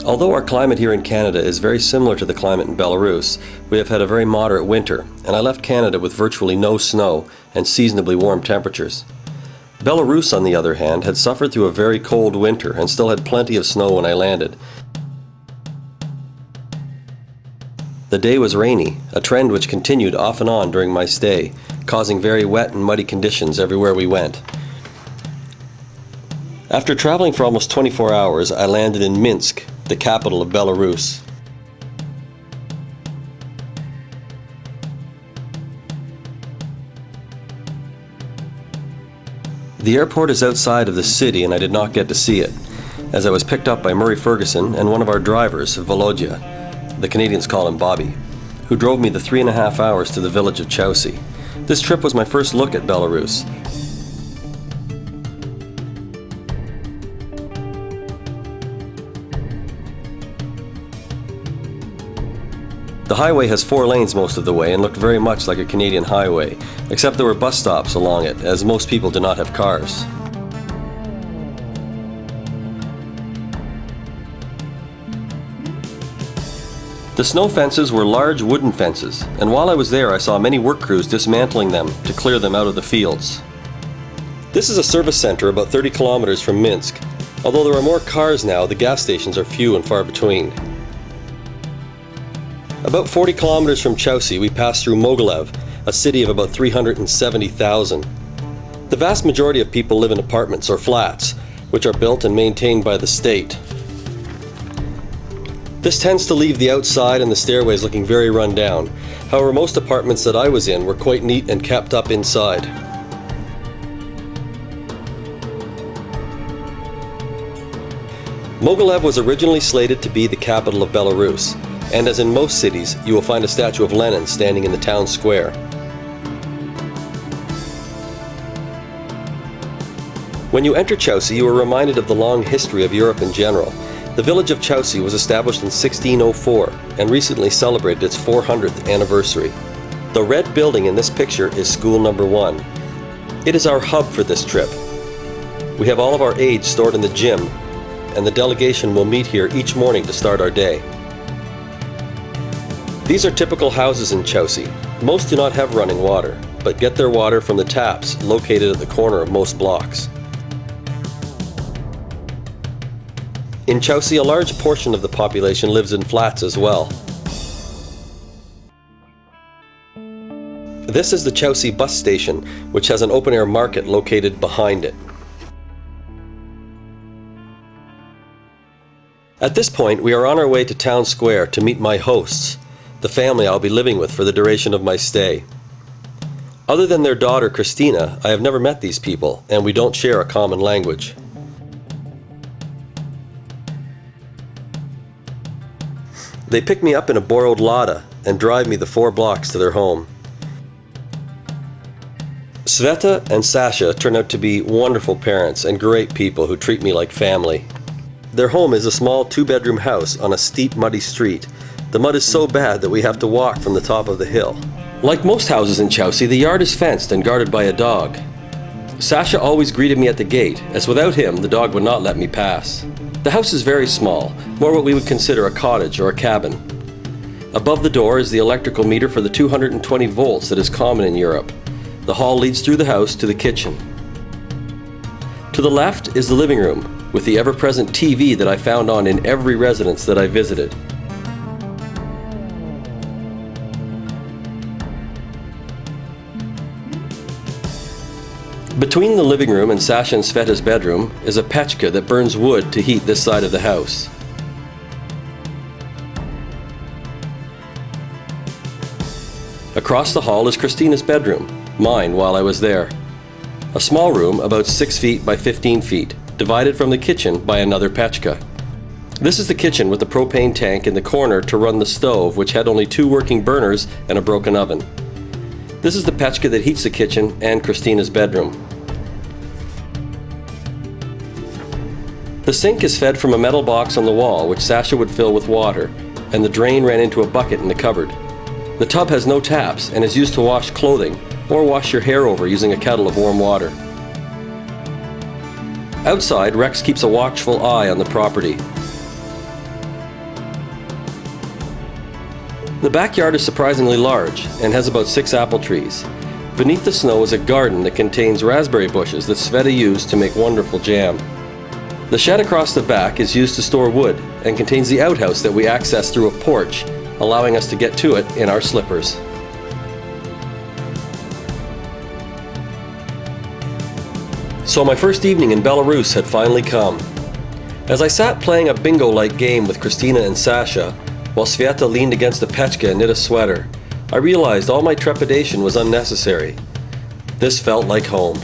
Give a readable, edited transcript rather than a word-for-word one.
Although our climate here in Canada is very similar to the climate in Belarus, we have had a very moderate winter, and I left Canada with virtually no snow and seasonably warm temperatures. Belarus, on the other hand, had suffered through a very cold winter and still had plenty of snow when I landed. The day was rainy, a trend which continued off and on during my stay, causing very wet and muddy conditions everywhere we went. After traveling for almost 24 hours, I landed in Minsk, the capital of Belarus. The airport is outside of the city and I did not get to see it, as I was picked up by Murray Ferguson and one of our drivers, Volodya, the Canadians call him Bobby, who drove me the 3.5 hours to the village of Chausi. This trip was my first look at Belarus. The highway has 4 lanes most of the way and looked very much like a Canadian highway, except there were bus stops along it, as most people do not have cars. The snow fences were large wooden fences, and while I was there I saw many work crews dismantling them to clear them out of the fields. This is a service center about 30 kilometers from Minsk. Although there are more cars now, the gas stations are few and far between. About 40 kilometers from Chausi, we passed through Mogilev, a city of about 370,000. The vast majority of people live in apartments or flats, which are built and maintained by the state. This tends to leave the outside and the stairways looking very run down. However, most apartments that I was in were quite neat and kept up inside. Mogilev was originally slated to be the capital of Belarus, and as in most cities, you will find a statue of Lenin standing in the town square. When you enter Chausi, you are reminded of the long history of Europe in general. The village of Chausi was established in 1604 and recently celebrated its 400th anniversary. The red building in this picture is school number 1. It is our hub for this trip. We have all of our aids stored in the gym, and the delegation will meet here each morning to start our day. These are typical houses in Chausi. Most do not have running water, but get their water from the taps located at the corner of most blocks. In Chausi, a large portion of the population lives in flats as well. This is the Chausi bus station, which has an open-air market located behind it. At this point, we are on our way to town square to meet my hosts, the family I'll be living with for the duration of my stay. Other than their daughter Christina, I have never met these people, and we don't share a common language. They pick me up in a borrowed Lada and drive me the 4 blocks to their home. Sveta and Sasha turn out to be wonderful parents and great people who treat me like family. Their home is a small 2-bedroom house on a steep, muddy street. The mud is so bad that we have to walk from the top of the hill. Like most houses in Chausi, the yard is fenced and guarded by a dog. Sasha always greeted me at the gate, as without him, the dog would not let me pass. The house is very small, more what we would consider a cottage or a cabin. Above the door is the electrical meter for the 220 volts that is common in Europe. The hall leads through the house to the kitchen. To the left is the living room, with the ever-present TV that I found on in every residence that I visited. Between the living room and Sasha and Sveta's bedroom is a pechka that burns wood to heat this side of the house. Across the hall is Christina's bedroom, mine while I was there. A small room about 6 feet by 15 feet, divided from the kitchen by another pechka. This is the kitchen with the propane tank in the corner to run the stove, which had only 2 working burners and a broken oven. This is the pechka that heats the kitchen and Christina's bedroom. The sink is fed from a metal box on the wall, which Sasha would fill with water, and the drain ran into a bucket in the cupboard. The tub has no taps and is used to wash clothing or wash your hair over using a kettle of warm water. Outside, Rex keeps a watchful eye on the property. The backyard is surprisingly large and has about 6 apple trees. Beneath the snow is a garden that contains raspberry bushes that Sveta used to make wonderful jam. The shed across the back is used to store wood and contains the outhouse that we access through a porch, allowing us to get to it in our slippers. So my first evening in Belarus had finally come. As I sat playing a bingo-like game with Christina and Sasha, while Sveta leaned against the pechka and knit a sweater, I realized all my trepidation was unnecessary. This felt like home.